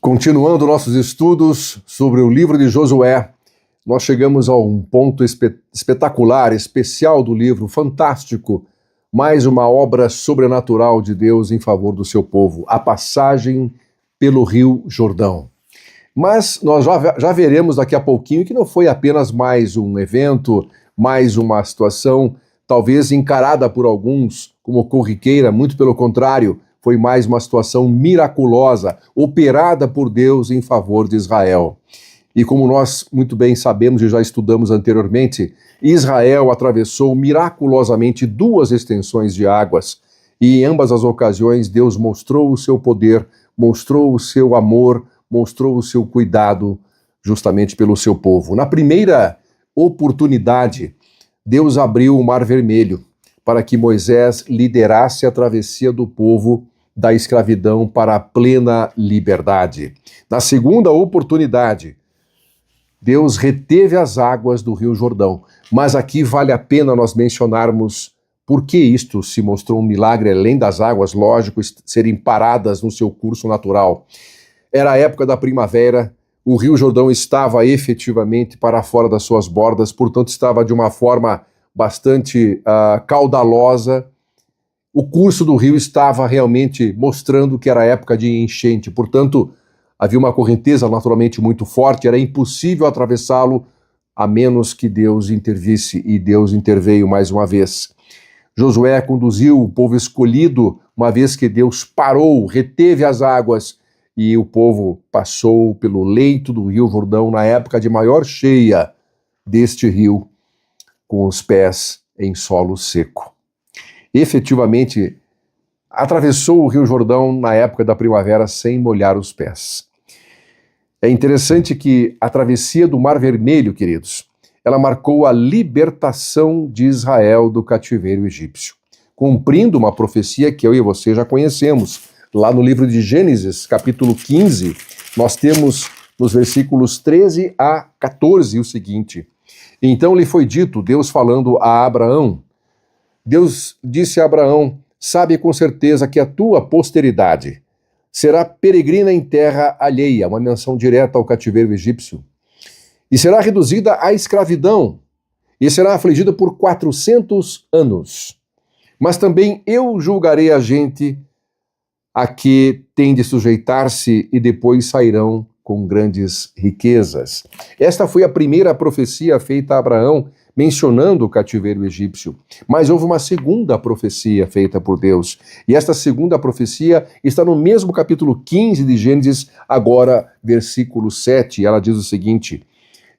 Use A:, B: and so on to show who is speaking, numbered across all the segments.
A: Continuando nossos estudos sobre o livro de Josué, nós chegamos a um ponto espetacular, especial do livro, fantástico, mais uma obra sobrenatural de Deus em favor do seu povo, a passagem pelo Rio Jordão. Mas nós já veremos daqui a pouquinho que não foi apenas mais um evento, mais uma situação, talvez encarada por alguns como corriqueira, muito pelo contrário, foi mais uma situação miraculosa, operada por Deus em favor de Israel. E como nós muito bem sabemos e já estudamos anteriormente, Israel atravessou miraculosamente 2 extensões de águas, e em ambas as ocasiões Deus mostrou o seu poder, mostrou o seu amor, mostrou o seu cuidado justamente pelo seu povo. Na primeira oportunidade, Deus abriu o Mar Vermelho para que Moisés liderasse a travessia do povo da escravidão para a plena liberdade. Na segunda oportunidade, Deus reteve as águas do Rio Jordão. Mas aqui vale a pena nós mencionarmos por que isto se mostrou um milagre, além das águas, lógico, serem paradas no seu curso natural. Era a época da primavera, o Rio Jordão estava efetivamente para fora das suas bordas, portanto estava de uma forma bastante caudalosa. O curso do rio estava realmente mostrando que era época de enchente, portanto, havia uma correnteza naturalmente muito forte, era impossível atravessá-lo a menos que Deus intervisse, e Deus interveio mais uma vez. Josué conduziu o povo escolhido, uma vez que Deus parou, reteve as águas, e o povo passou pelo leito do Rio Jordão na época de maior cheia deste rio, com os pés em solo seco. Efetivamente, atravessou o Rio Jordão na época da primavera sem molhar os pés. É interessante que a travessia do Mar Vermelho, queridos, ela marcou a libertação de Israel do cativeiro egípcio, cumprindo uma profecia que eu e você já conhecemos. Lá no livro de Gênesis, capítulo 15, nós temos nos versículos 13 a 14 o seguinte: Então lhe foi dito, Deus falando a Abraão, Deus disse a Abraão, sabe com certeza que a tua posteridade será peregrina em terra alheia, uma menção direta ao cativeiro egípcio, e será reduzida à escravidão, e será afligida por 400 anos. Mas também eu julgarei a gente a que tem de sujeitar-se e depois sairão com grandes riquezas. Esta foi a primeira profecia feita a Abraão, mencionando o cativeiro egípcio. Mas houve uma segunda profecia feita por Deus. E esta segunda profecia está no mesmo capítulo 15 de Gênesis, agora versículo 7. Ela diz o seguinte: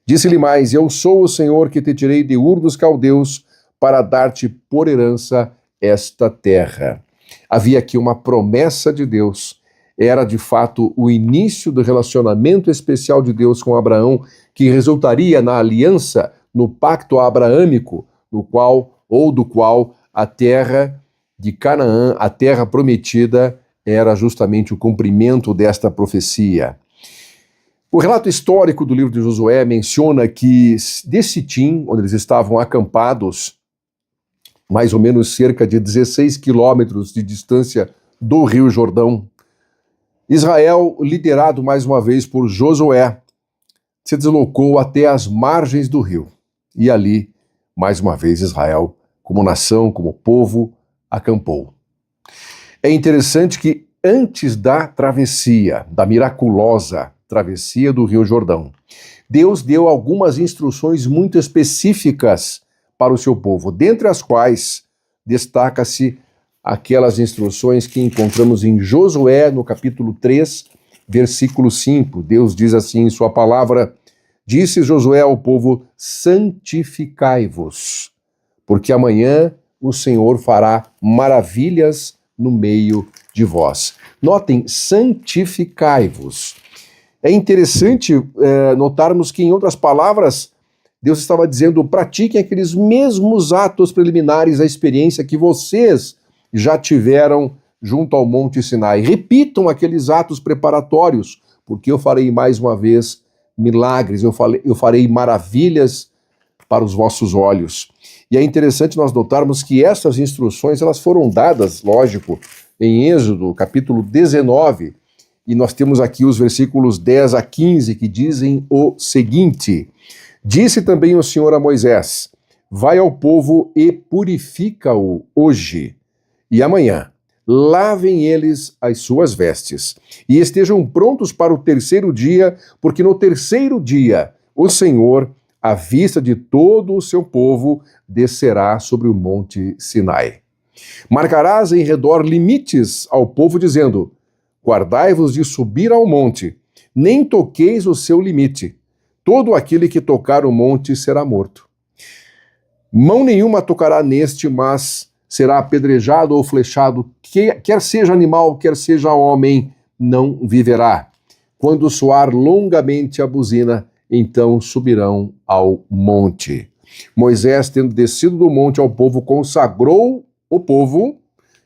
A: Disse-lhe mais, eu sou o Senhor que te tirei de Ur dos Caldeus para dar-te por herança esta terra. Havia aqui uma promessa de Deus. Era de fato o início do relacionamento especial de Deus com Abraão, que resultaria na aliança, no pacto abraâmico, do qual a terra de Canaã, a terra prometida, era justamente o cumprimento desta profecia. O relato histórico do livro de Josué menciona que de Sitim, onde eles estavam acampados, mais ou menos cerca de 16 quilômetros de distância do Rio Jordão, Israel, liderado mais uma vez por Josué, se deslocou até as margens do rio. E ali, mais uma vez, Israel, como nação, como povo, acampou. É interessante que antes da travessia, da miraculosa travessia do Rio Jordão, Deus deu algumas instruções muito específicas para o seu povo, dentre as quais destaca-se aquelas instruções que encontramos em Josué, no capítulo 3, versículo 5. Deus diz assim em sua palavra: Disse Josué ao povo, santificai-vos, porque amanhã o Senhor fará maravilhas no meio de vós. Notem, santificai-vos. É interessante notarmos que, em outras palavras, Deus estava dizendo, pratiquem aqueles mesmos atos preliminares à experiência que vocês já tiveram junto ao Monte Sinai. Repitam aqueles atos preparatórios, porque eu farei mais uma vez milagres, eu farei maravilhas para os vossos olhos. E é interessante nós notarmos que essas instruções elas foram dadas, lógico, em Êxodo, capítulo 19, E nós temos aqui os versículos 10 a 15 que dizem o seguinte: Disse também o Senhor a Moisés: Vai ao povo e purifica-o hoje e amanhã. Lavem eles as suas vestes e estejam prontos para o terceiro dia, porque no terceiro dia o Senhor, à vista de todo o seu povo, descerá sobre o monte Sinai. Marcarás em redor limites ao povo, dizendo: Guardai-vos de subir ao monte, nem toqueis o seu limite. Todo aquele que tocar o monte será morto. Mão nenhuma tocará neste, mas será apedrejado ou flechado, quer seja animal, quer seja homem, não viverá. Quando soar longamente a buzina, então subirão ao monte. Moisés, tendo descido do monte ao povo, consagrou o povo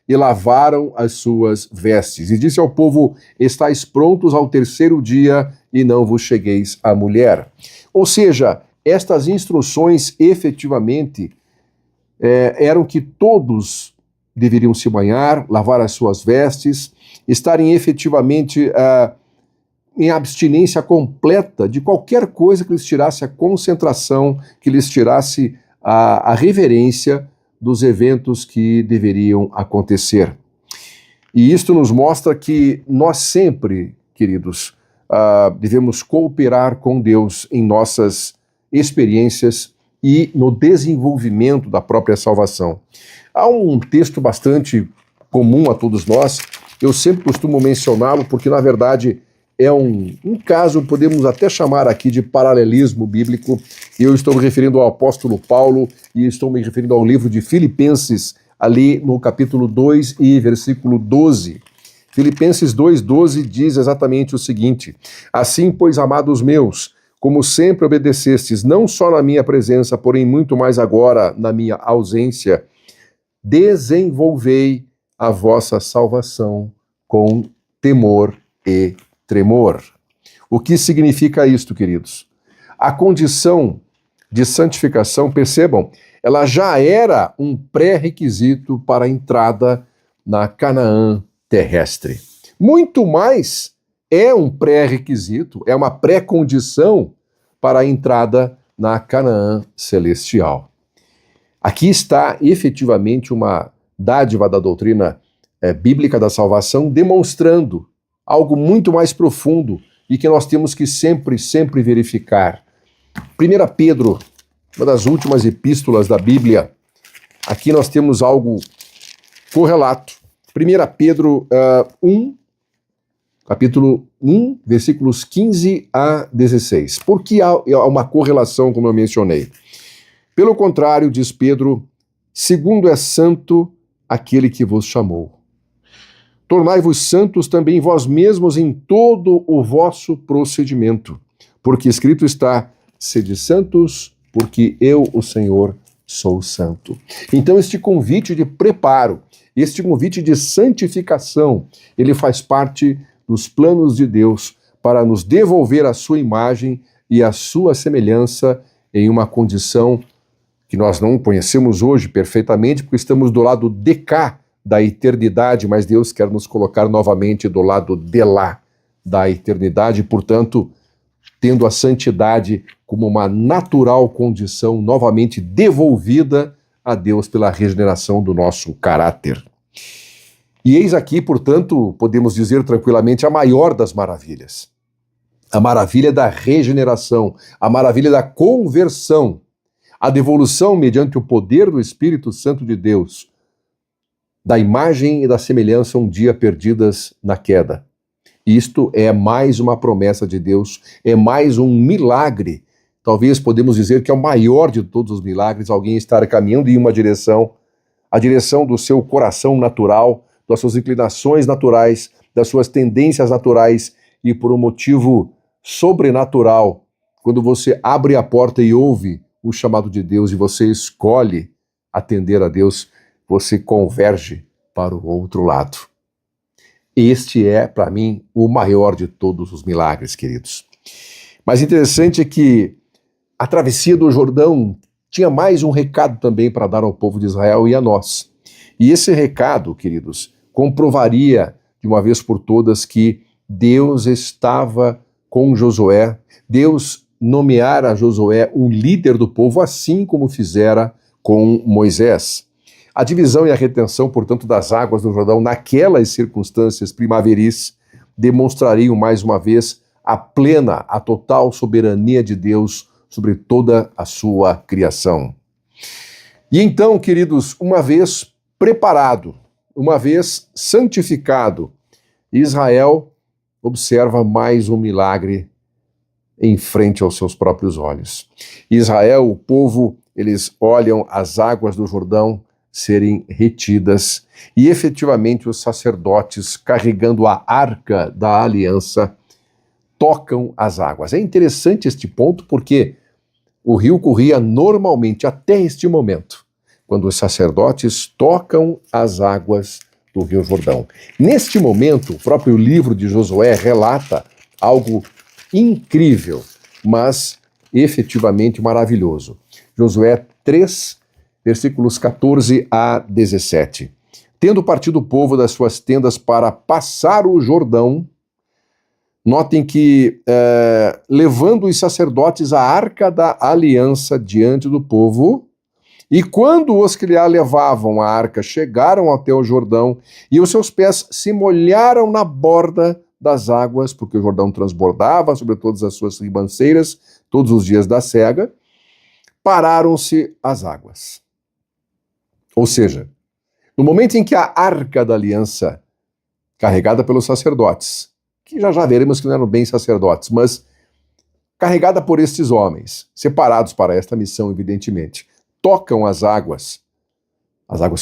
A: e lavaram as suas vestes. E disse ao povo: Estais prontos ao terceiro dia, e não vos chegueis à mulher. Ou seja, estas instruções efetivamente eram que todos deveriam se banhar, lavar as suas vestes, estarem efetivamente em abstinência completa de qualquer coisa que lhes tirasse a concentração, que lhes tirasse a reverência dos eventos que deveriam acontecer. E isto nos mostra que nós sempre, queridos, devemos cooperar com Deus em nossas experiências e no desenvolvimento da própria salvação. Há um texto bastante comum a todos nós, eu sempre costumo mencioná-lo porque, na verdade, é um caso, podemos até chamar aqui de paralelismo bíblico. Eu estou me referindo ao apóstolo Paulo e estou me referindo ao livro de Filipenses, ali no capítulo 2 e versículo 12. Filipenses 2,12 diz exatamente o seguinte: Assim, pois, amados meus, como sempre obedecestes, não só na minha presença, porém muito mais agora na minha ausência, desenvolvei a vossa salvação com temor e tremor. O que significa isto, queridos? A condição de santificação, percebam, ela já era um pré-requisito para a entrada na Canaã terrestre. Muito mais é um pré-requisito, é uma pré-condição para a entrada na Canaã celestial. Aqui está efetivamente uma dádiva da doutrina bíblica da salvação, demonstrando algo muito mais profundo e que nós temos que sempre verificar. 1 Pedro, uma das últimas epístolas da Bíblia, aqui nós temos algo correlato. 1 Pedro 1, capítulo 1, versículos 15 a 16. Por que há uma correlação, como eu mencionei? Pelo contrário, diz Pedro, segundo é santo aquele que vos chamou. Tornai-vos santos também vós mesmos em todo o vosso procedimento, porque escrito está: sede santos, porque eu, o Senhor, sou santo. Então este convite de preparo, este convite de santificação, ele faz parte dos planos de Deus para nos devolver a sua imagem e a sua semelhança em uma condição que nós não conhecemos hoje perfeitamente, porque estamos do lado de cá da eternidade, mas Deus quer nos colocar novamente do lado de lá da eternidade, portanto, tendo a santidade como uma natural condição novamente devolvida a Deus pela regeneração do nosso caráter. E eis aqui, portanto, podemos dizer tranquilamente, a maior das maravilhas. A maravilha da regeneração, a maravilha da conversão, a devolução mediante o poder do Espírito Santo de Deus, da imagem e da semelhança um dia perdidas na queda. Isto é mais uma promessa de Deus, é mais um milagre. Talvez podemos dizer que é o maior de todos os milagres, alguém estar caminhando em uma direção, a direção do seu coração natural, das suas inclinações naturais, das suas tendências naturais, e por um motivo sobrenatural, quando você abre a porta e ouve o chamado de Deus e você escolhe atender a Deus, você converge para o outro lado. Este é, para mim, o maior de todos os milagres, queridos. Mas interessante é que a travessia do Jordão tinha mais um recado também para dar ao povo de Israel e a nós. E esse recado, queridos, comprovaria de uma vez por todas que Deus estava com Josué, Deus nomeara Josué um líder do povo, assim como fizera com Moisés. A divisão e a retenção, portanto, das águas do Jordão naquelas circunstâncias primaveris demonstrariam mais uma vez a plena, a total soberania de Deus sobre toda a sua criação. E então, queridos, uma vez preparado, uma vez santificado, Israel observa mais um milagre em frente aos seus próprios olhos. Israel, o povo, eles olham as águas do Jordão serem retidas e efetivamente os sacerdotes, carregando a arca da aliança, tocam as águas. É interessante este ponto porque o rio corria normalmente até este momento, quando os sacerdotes tocam as águas do Rio Jordão. Neste momento, o próprio livro de Josué relata algo incrível, mas efetivamente maravilhoso. Josué 3, versículos 14 a 17. Tendo partido o povo das suas tendas para passar o Jordão, notem que, levando os sacerdotes a arca da aliança diante do povo, e quando os que lhe levavam a arca chegaram até o Jordão, e os seus pés se molharam na borda das águas, porque o Jordão transbordava sobre todas as suas ribanceiras, todos os dias da cega, pararam-se as águas. Ou seja, no momento em que a arca da aliança, carregada pelos sacerdotes, que já veremos que não eram bem sacerdotes, mas carregada por estes homens, separados para esta missão, evidentemente, tocam as águas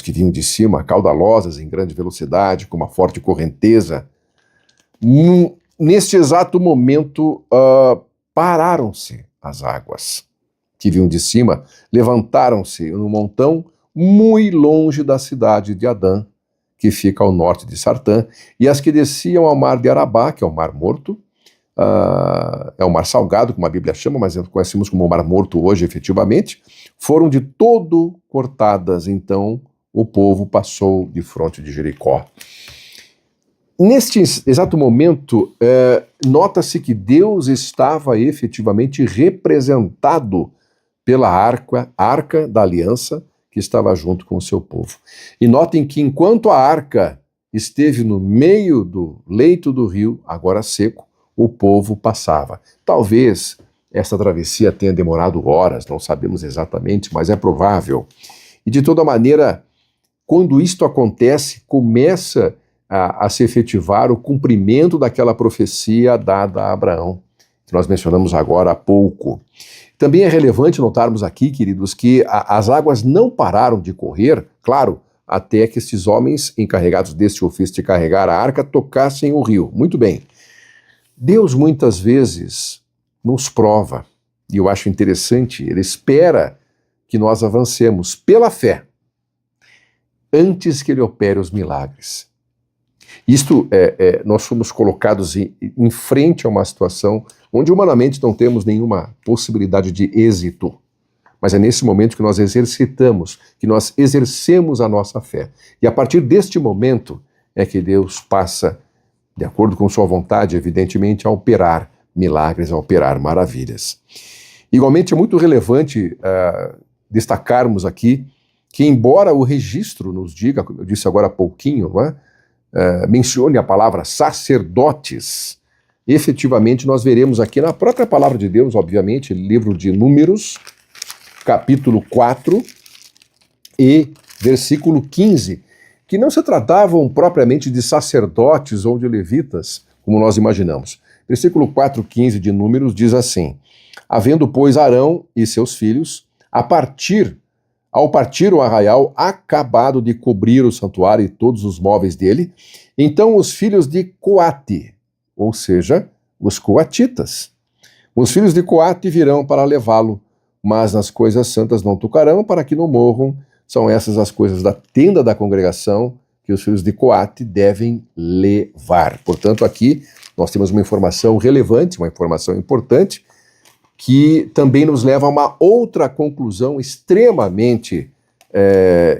A: que vinham de cima, caudalosas, em grande velocidade, com uma forte correnteza. Neste exato momento, pararam-se as águas que vinham de cima, levantaram-se num montão muito longe da cidade de Adã, que fica ao norte de Sartã, e as que desciam ao mar de Arabá, que é o Mar Morto, é o Mar Salgado, como a Bíblia chama, mas conhecemos como o Mar Morto hoje, efetivamente, foram de todo cortadas. Então o povo passou de fronte de Jericó. Neste exato momento, nota-se que Deus estava efetivamente representado pela arca da aliança, que estava junto com o seu povo. E notem que enquanto a arca esteve no meio do leito do rio, agora seco, o povo passava. Talvez essa travessia tenha demorado horas, não sabemos exatamente, mas é provável. E de toda maneira, quando isto acontece, começa a se efetivar o cumprimento daquela profecia dada a Abraão, que nós mencionamos agora há pouco. Também é relevante notarmos aqui, queridos, que as águas não pararam de correr, claro, até que estes homens encarregados deste ofício de carregar a arca tocassem o rio. Muito bem. Deus muitas vezes nos prova, e eu acho interessante, ele espera que nós avancemos pela fé, antes que ele opere os milagres. Isto nós fomos colocados em frente a uma situação onde humanamente não temos nenhuma possibilidade de êxito, mas é nesse momento que nós exercitamos, que nós exercemos a nossa fé. E a partir deste momento é que Deus passa, de acordo com sua vontade, evidentemente, a operar milagres, a operar maravilhas. Igualmente é muito relevante destacarmos aqui que, embora o registro nos diga, como eu disse agora há pouquinho, mencione a palavra sacerdotes, efetivamente nós veremos aqui na própria palavra de Deus, obviamente, livro de Números, capítulo 4 e versículo 15, que não se tratavam propriamente de sacerdotes ou de levitas, como nós imaginamos. Versículo 4:15 de Números diz assim: havendo, pois, Arão e seus filhos, ao partir o arraial, acabado de cobrir o santuário e todos os móveis dele, então os filhos de Coate, ou seja, os coatitas, os filhos de Coate virão para levá-lo, mas nas coisas santas não tocarão, para que não morram. São essas as coisas da tenda da congregação que os filhos de Coate devem levar. Portanto, aqui nós temos uma informação relevante, uma informação importante, que também nos leva a uma outra conclusão extremamente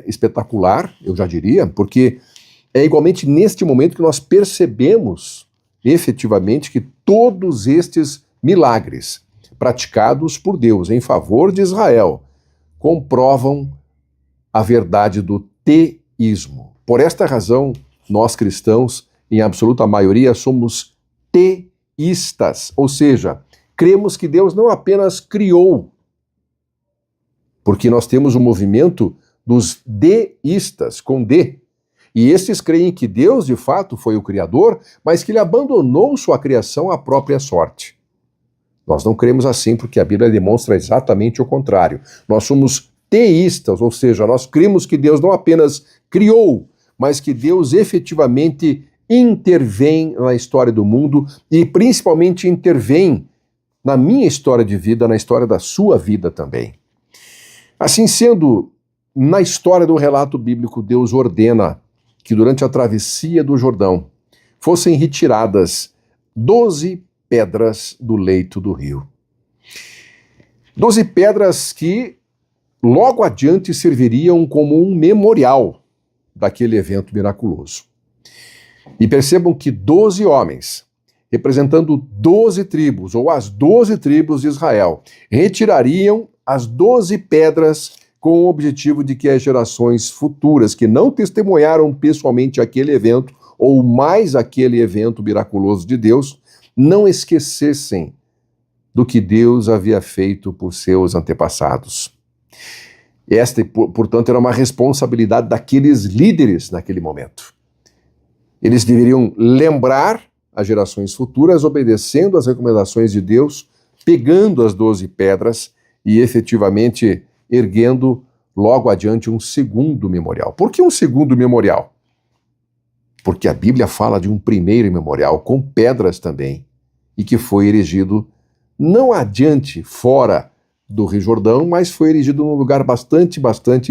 A: espetacular, eu já diria, porque é igualmente neste momento que nós percebemos efetivamente que todos estes milagres praticados por Deus em favor de Israel comprovam a verdade do teísmo. Por esta razão, nós cristãos, em absoluta maioria, somos teístas, ou seja, cremos que Deus não apenas criou, porque nós temos o movimento dos deístas, com D, e estes creem que Deus, de fato, foi o Criador, mas que ele abandonou sua criação à própria sorte. Nós não cremos assim porque a Bíblia demonstra exatamente o contrário. Nós somos teístas, ou seja, nós cremos que Deus não apenas criou, mas que Deus efetivamente intervém na história do mundo e principalmente intervém na minha história de vida, na história da sua vida também. Assim sendo, na história do relato bíblico, Deus ordena que durante a travessia do Jordão fossem retiradas 12 pedras do leito do rio. 12 pedras que logo adiante serviriam como um memorial daquele evento miraculoso. E percebam que 12 homens, representando 12 tribos, ou as 12 tribos de Israel, retirariam as 12 pedras com o objetivo de que as gerações futuras que não testemunharam pessoalmente aquele evento, ou mais aquele evento miraculoso de Deus, não esquecessem do que Deus havia feito por seus antepassados. Esta, portanto, era uma responsabilidade daqueles líderes naquele momento. Eles deveriam lembrar as gerações futuras, obedecendo às recomendações de Deus, pegando as 12 pedras e efetivamente erguendo logo adiante um segundo memorial. Por que um segundo memorial? Porque a Bíblia fala de um primeiro memorial com pedras também, e que foi erigido não adiante, fora do Rio Jordão, mas foi erigido num lugar bastante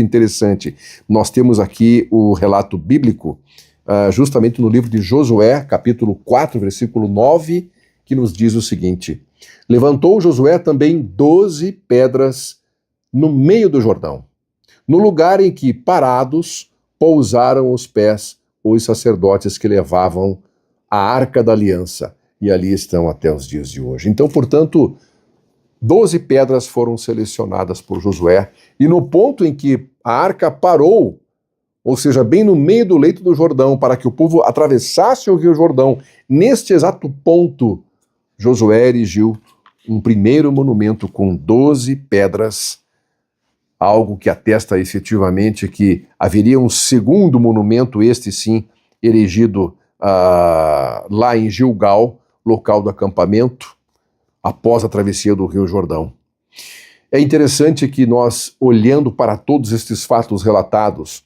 A: interessante. Nós temos aqui o relato bíblico, justamente no livro de Josué, capítulo 4, versículo 9, que nos diz o seguinte: levantou Josué também 12 pedras no meio do Jordão, no lugar em que, parados, pousaram os pés os sacerdotes que levavam a Arca da Aliança, e ali estão até os dias de hoje. Então, portanto, 12 pedras foram selecionadas por Josué, e no ponto em que a arca parou, ou seja, bem no meio do leito do Jordão, para que o povo atravessasse o Rio Jordão, neste exato ponto, Josué erigiu um primeiro monumento com 12 pedras, algo que atesta efetivamente que haveria um segundo monumento, este sim, erigido lá em Gilgal, local do acampamento, após a travessia do Rio Jordão. É interessante que nós, olhando para todos estes fatos relatados,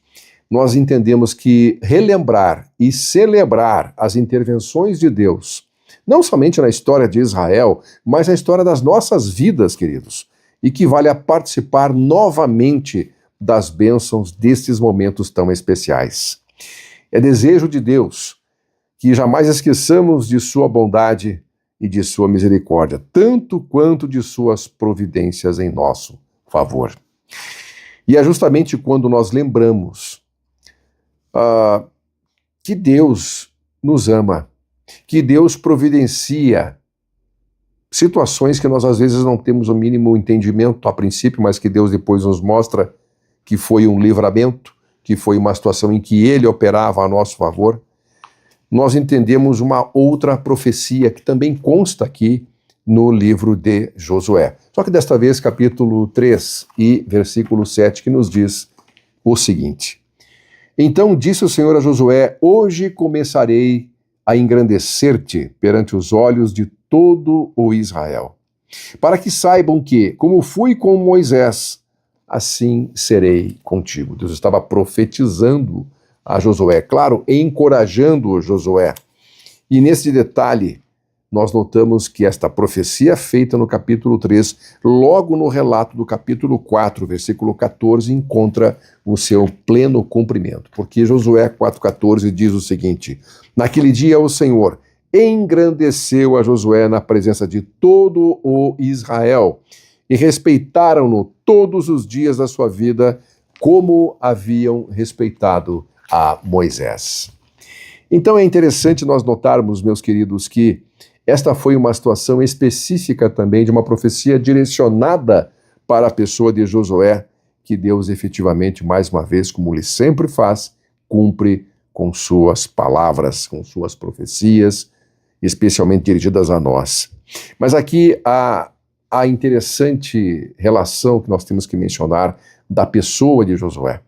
A: nós entendemos que relembrar e celebrar as intervenções de Deus, não somente na história de Israel, mas na história das nossas vidas, queridos, equivale a participar novamente das bênçãos destes momentos tão especiais. É desejo de Deus que jamais esqueçamos de sua bondade e de sua misericórdia, tanto quanto de suas providências em nosso favor. E é justamente quando nós lembramos que Deus nos ama, que Deus providencia situações que nós às vezes não temos o mínimo entendimento a princípio, mas que Deus depois nos mostra que foi um livramento, que foi uma situação em que Ele operava a nosso favor. Nós entendemos uma outra profecia que também consta aqui no livro de Josué. Só que desta vez capítulo 3 e versículo 7, que nos diz o seguinte: então disse o Senhor a Josué: hoje começarei a engrandecer-te perante os olhos de todo o Israel, para que saibam que, como fui com Moisés, assim serei contigo. Deus estava profetizando a Josué, claro, encorajando Josué. E nesse detalhe, nós notamos que esta profecia feita no capítulo 3, logo no relato do capítulo 4, versículo 14, encontra o seu pleno cumprimento. Porque Josué 4,14 diz o seguinte: naquele dia o Senhor engrandeceu a Josué na presença de todo o Israel, e respeitaram-no todos os dias da sua vida, como haviam respeitado a Moisés. Então é interessante nós notarmos, meus queridos, que esta foi uma situação específica também de uma profecia direcionada para a pessoa de Josué, que Deus efetivamente, mais uma vez, como ele sempre faz, cumpre com suas palavras, com suas profecias, especialmente dirigidas a nós. Mas aqui há a interessante relação que nós temos que mencionar da pessoa de Josué.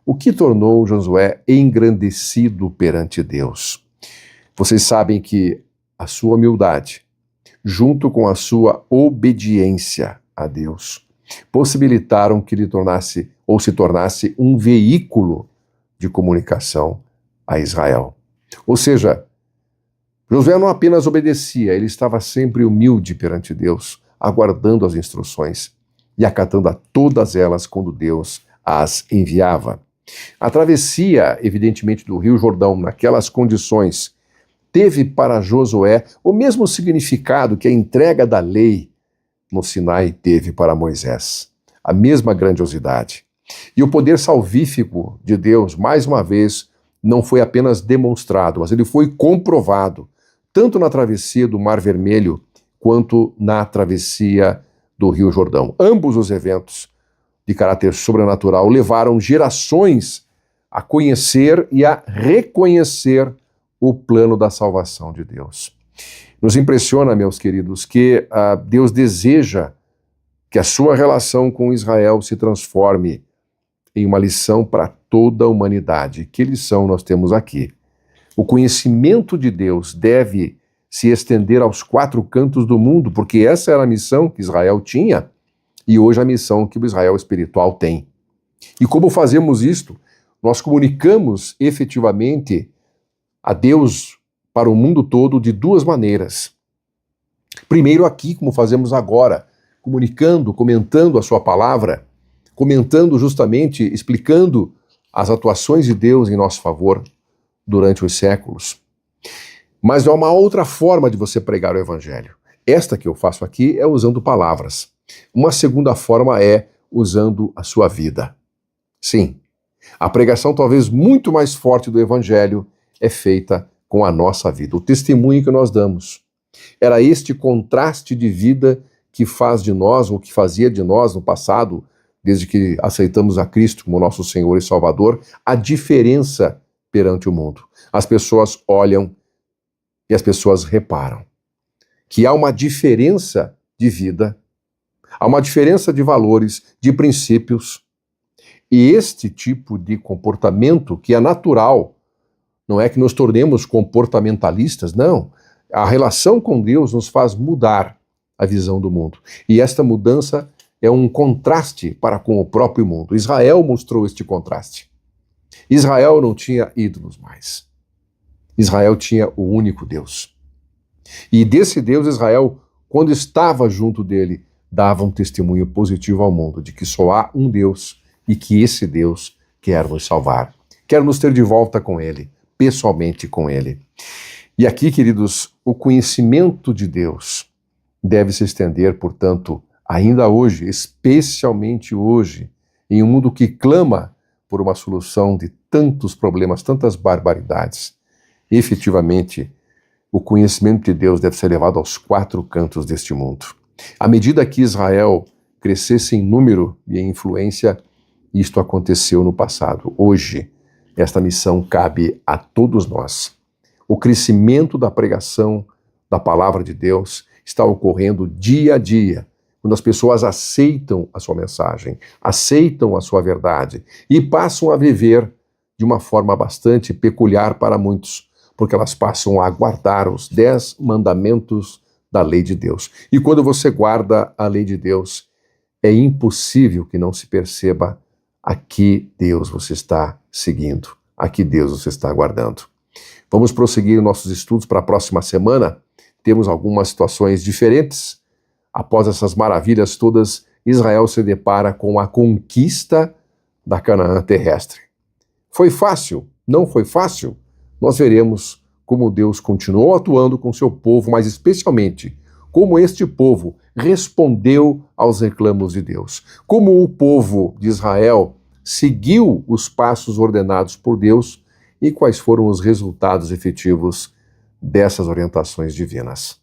A: O que tornou Josué engrandecido perante Deus? Vocês sabem que a sua humildade, junto com a sua obediência a Deus, possibilitaram que ele tornasse ou se tornasse um veículo de comunicação a Israel. Ou seja, Josué não apenas obedecia, ele estava sempre humilde perante Deus, aguardando as instruções e acatando a todas elas quando Deus as enviava. A travessia, evidentemente, do Rio Jordão, naquelas condições, teve para Josué o mesmo significado que a entrega da lei no Sinai teve para Moisés. A mesma grandiosidade. E o poder salvífico de Deus, mais uma vez, não foi apenas demonstrado, mas ele foi comprovado, tanto na travessia do Mar Vermelho, quanto na travessia do Rio Jordão. Ambos os eventos de caráter sobrenatural levaram gerações a conhecer e a reconhecer o plano da salvação de Deus. Nos impressiona, meus queridos, que Deus deseja que a sua relação com Israel se transforme em uma lição para toda a humanidade. Que lição nós temos aqui? O conhecimento de Deus deve se estender aos quatro cantos do mundo, porque essa era a missão que Israel tinha e hoje a missão que o Israel espiritual tem. E como fazemos isto? Nós comunicamos efetivamente a Deus para o mundo todo de duas maneiras. Primeiro aqui, como fazemos agora, comunicando, comentando a sua palavra, comentando justamente, explicando as atuações de Deus em nosso favor durante os séculos. Mas há uma outra forma de você pregar o evangelho. Esta que eu faço aqui é usando palavras. Uma segunda forma é usando a sua vida. Sim, a pregação talvez muito mais forte do evangelho é feita com a nossa vida, o testemunho que nós damos. Era este contraste de vida que faz de nós, ou que fazia de nós no passado, desde que aceitamos a Cristo como nosso Senhor e Salvador, a diferença perante o mundo. As pessoas olham e as pessoas reparam que há uma diferença de vida, há uma diferença de valores, de princípios, e este tipo de comportamento que é natural, não é que nos tornemos comportamentalistas, não. A relação com Deus nos faz mudar a visão do mundo. E esta mudança é um contraste para com o próprio mundo. Israel mostrou este contraste. Israel não tinha ídolos mais. Israel tinha o único Deus. E desse Deus, Israel, quando estava junto dele, dava um testemunho positivo ao mundo de que só há um Deus e que esse Deus quer nos salvar, quer nos ter de volta com ele, pessoalmente com ele. E aqui, queridos, o conhecimento de Deus deve se estender, portanto, ainda hoje, especialmente hoje, em um mundo que clama por uma solução de tantos problemas, tantas barbaridades. Efetivamente, o conhecimento de Deus deve ser levado aos quatro cantos deste mundo. À medida que Israel crescesse em número e em influência, isto aconteceu no passado. Hoje, esta missão cabe a todos nós. O crescimento da pregação da palavra de Deus está ocorrendo dia a dia, quando as pessoas aceitam a sua mensagem, aceitam a sua verdade e passam a viver de uma forma bastante peculiar para muitos, porque elas passam a guardar os 10 mandamentos da lei de Deus. E quando você guarda a lei de Deus, é impossível que não se perceba a que Deus você está seguindo, a que Deus você está guardando. Vamos prosseguir nossos estudos para a próxima semana. Temos algumas situações diferentes. Após essas maravilhas todas, Israel se depara com a conquista da Canaã terrestre. Foi fácil? Não foi fácil? Nós veremos como Deus continuou atuando com seu povo, mas especialmente como este povo respondeu aos reclamos de Deus. Como o povo de Israel seguiu os passos ordenados por Deus e quais foram os resultados efetivos dessas orientações divinas.